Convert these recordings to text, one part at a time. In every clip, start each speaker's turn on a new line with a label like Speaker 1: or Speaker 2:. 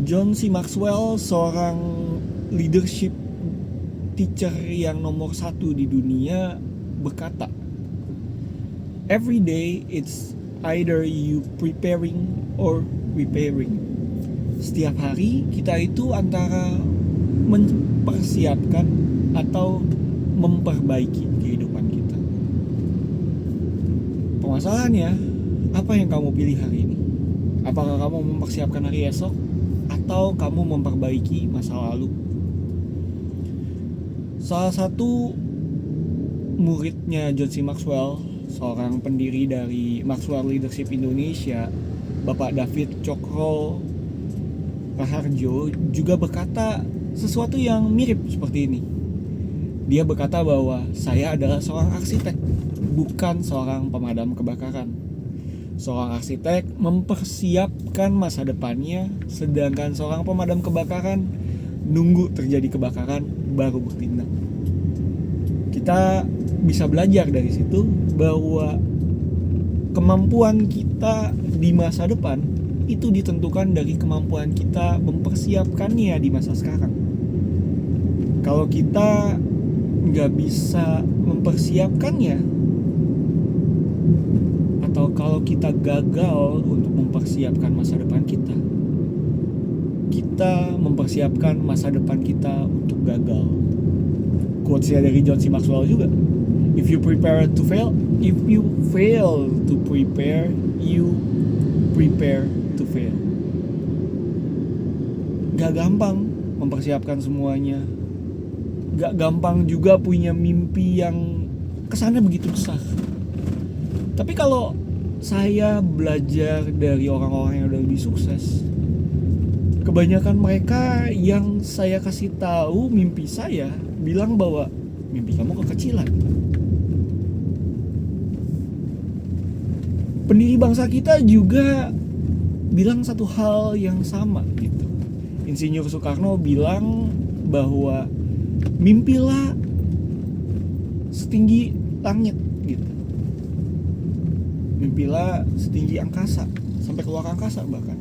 Speaker 1: John C. Maxwell, seorang leadership teacher yang nomor 1 di dunia, berkata, "Every day it's either you preparing or repairing." Setiap hari kita itu antara mempersiapkan atau memperbaiki kehidupan kita. Permasalahannya, apa yang kamu pilih hari ini? Apakah kamu mempersiapkan hari esok atau kamu memperbaiki masa lalu? Salah satu muridnya John C. Maxwell, seorang pendiri dari Maxwell Leadership Indonesia, Bapak David Cokro Raharjo, juga berkata sesuatu yang mirip seperti ini. Dia berkata bahwa saya adalah seorang arsitek, bukan seorang pemadam kebakaran. Seorang arsitek mempersiapkan masa depannya, sedangkan seorang pemadam kebakaran nunggu terjadi kebakaran baru bertindak. Kita bisa belajar dari situ bahwa kemampuan kita di masa depan itu ditentukan dari kemampuan kita mempersiapkannya di masa sekarang. Kalau kita nggak bisa mempersiapkannya, atau kalau kita gagal untuk mempersiapkan masa depan kita, kita mempersiapkan masa depan kita untuk gagal. Quotes-nya dari John C. Maxwell juga. If you prepare to fail, if you fail to prepare, you prepare to fail. Gak gampang mempersiapkan semuanya. Gak gampang juga punya mimpi yang kesannya begitu besar. Tapi kalau saya belajar dari orang-orang yang udah lebih sukses, kebanyakan mereka yang saya kasih tahu mimpi saya bilang bahwa mimpi kamu kekecilan. Pendiri bangsa kita juga bilang satu hal yang sama gitu. Insinyur Soekarno bilang bahwa mimpilah setinggi langit gitu. Mimpilah setinggi angkasa, sampai keluar angkasa bahkan.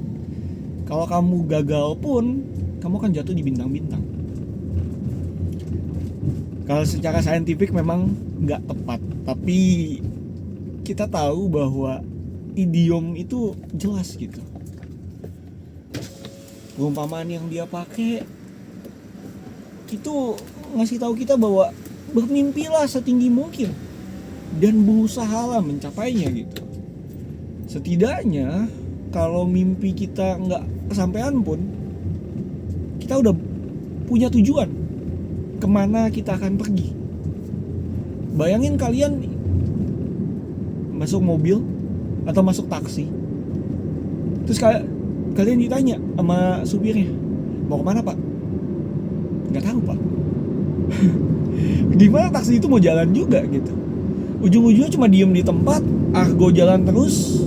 Speaker 1: Kalau kamu gagal pun, kamu akan jatuh di bintang-bintang. Kalau secara saintifik memang nggak tepat, tapi kita tahu bahwa idiom itu jelas gitu. Perumpamaan yang dia pakai itu ngasih tahu kita bahwa bermimpilah setinggi mungkin dan berusahalah mencapainya gitu. Setidaknya kalau mimpi kita nggak kesampaian pun, kita udah punya tujuan kemana kita akan pergi. Bayangin kalian masuk mobil atau masuk taksi, terus kalian ditanya sama supirnya, mau kemana pak? Nggak tahu pak. Gimana taksi itu mau jalan juga gitu? Ujung-ujungnya cuma diem di tempat, argo jalan terus,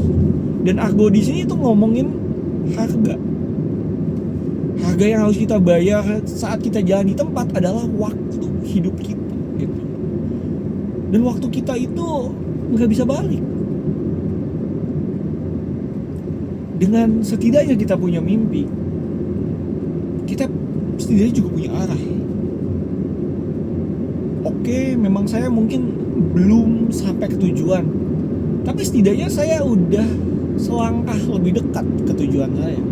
Speaker 1: dan argo di sini tuh ngomongin harga. Harga yang harus kita bayar saat kita jalan di tempat adalah waktu hidup kita gitu. Dan waktu kita itu nggak bisa balik. Dengan setidaknya kita punya mimpi, kita setidaknya juga punya arah. Oke, memang saya mungkin belum sampai ke tujuan, tapi setidaknya saya udah selangkah lebih dekat ke tujuan saya.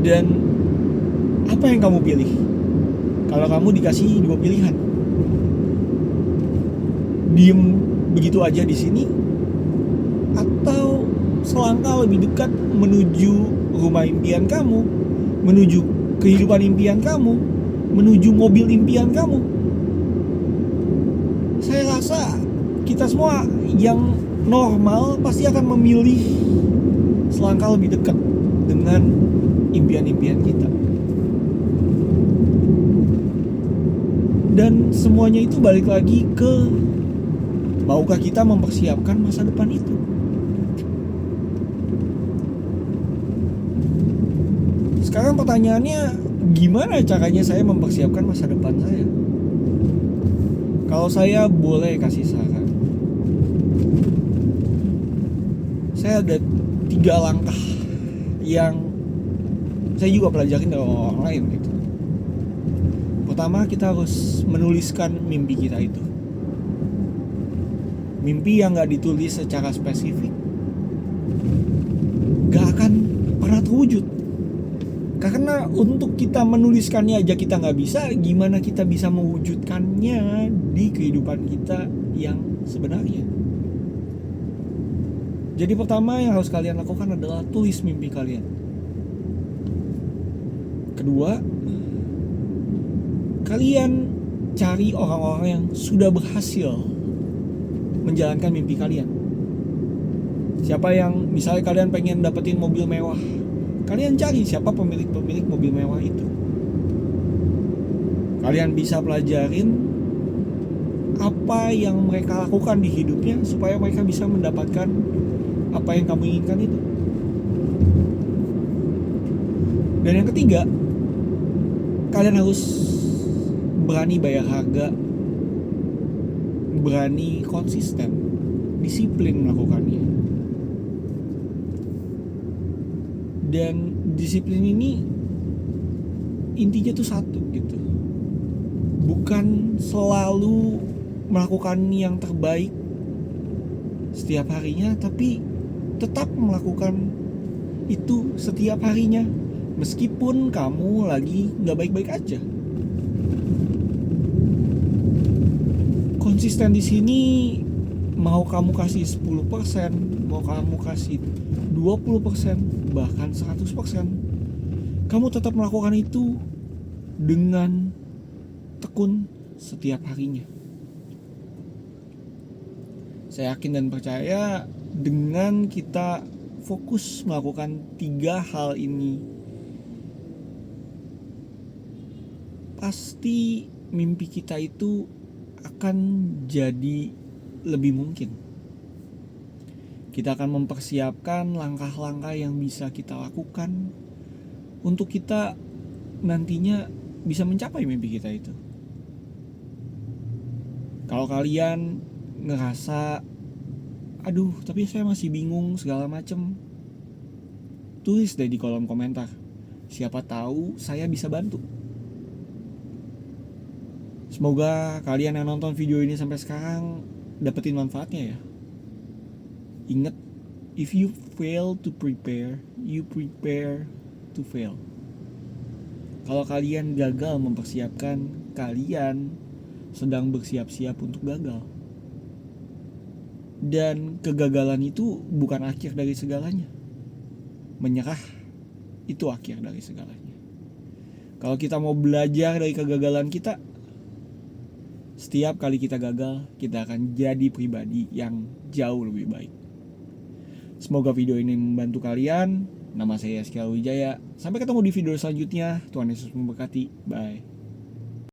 Speaker 1: Dan apa yang kamu pilih? Kalau kamu dikasih 2 pilihan, diem begitu aja di sini, atau selangkah lebih dekat menuju rumah impian kamu, menuju kehidupan impian kamu, menuju mobil impian kamu. Saya rasa kita semua yang normal pasti akan memilih selangkah lebih dekat dengan impian-impian kita. Dan semuanya itu balik lagi ke maukah kita mempersiapkan masa depan itu. Sekarang pertanyaannya, gimana caranya saya mempersiapkan masa depan saya? Kalau saya boleh kasih saran, saya ada 3 langkah yang saya juga pelajarin dari orang lain gitu. Pertama, kita harus menuliskan mimpi kita itu. Mimpi yang gak ditulis secara spesifik gak akan pernah terwujud. Karena untuk kita menuliskannya aja kita gak bisa, gimana kita bisa mewujudkannya di kehidupan kita yang sebenarnya. Jadi pertama yang harus kalian lakukan adalah tulis mimpi kalian. Kedua, kalian cari orang-orang yang sudah berhasil menjalankan mimpi kalian. Siapa yang misalnya kalian pengen dapetin mobil mewah, kalian cari siapa pemilik mobil mewah itu. Kalian bisa pelajarin apa yang mereka lakukan di hidupnya supaya mereka bisa mendapatkan apa yang kamu inginkan itu. Dan yang ketiga, kalian harus berani bayar harga, berani konsisten, disiplin melakukannya. Dan disiplin ini intinya tuh satu gitu. Bukan selalu melakukan yang terbaik setiap harinya, tapi tetap melakukan itu setiap harinya meskipun kamu lagi gak baik-baik aja. Konsisten di sini mau kamu kasih 10%, mau kamu kasih 20%, bahkan 100%, kamu tetap melakukan itu dengan tekun setiap harinya. Saya yakin dan percaya dengan kita fokus melakukan 3 hal ini, pasti mimpi kita itu akan jadi lebih mungkin. Kita akan mempersiapkan langkah-langkah yang bisa kita lakukan untuk kita nantinya bisa mencapai mimpi kita itu. Kalau kalian ngerasa aduh tapi saya masih bingung segala macem, tulis deh di kolom komentar. Siapa tahu saya bisa bantu. Semoga kalian yang nonton video ini sampai sekarang dapetin manfaatnya ya. Ingat, if you fail to prepare, you prepare to fail. Kalau kalian gagal mempersiapkan, kalian sedang bersiap-siap untuk gagal. Dan kegagalan itu bukan akhir dari segalanya. Menyerah itu akhir dari segalanya. Kalau kita mau belajar dari kegagalan kita, setiap kali kita gagal, kita akan jadi pribadi yang jauh lebih baik. Semoga video ini membantu kalian. Nama saya Yazkiel Wijaya. Sampai ketemu di video selanjutnya. Tuhan Yesus memberkati. Bye.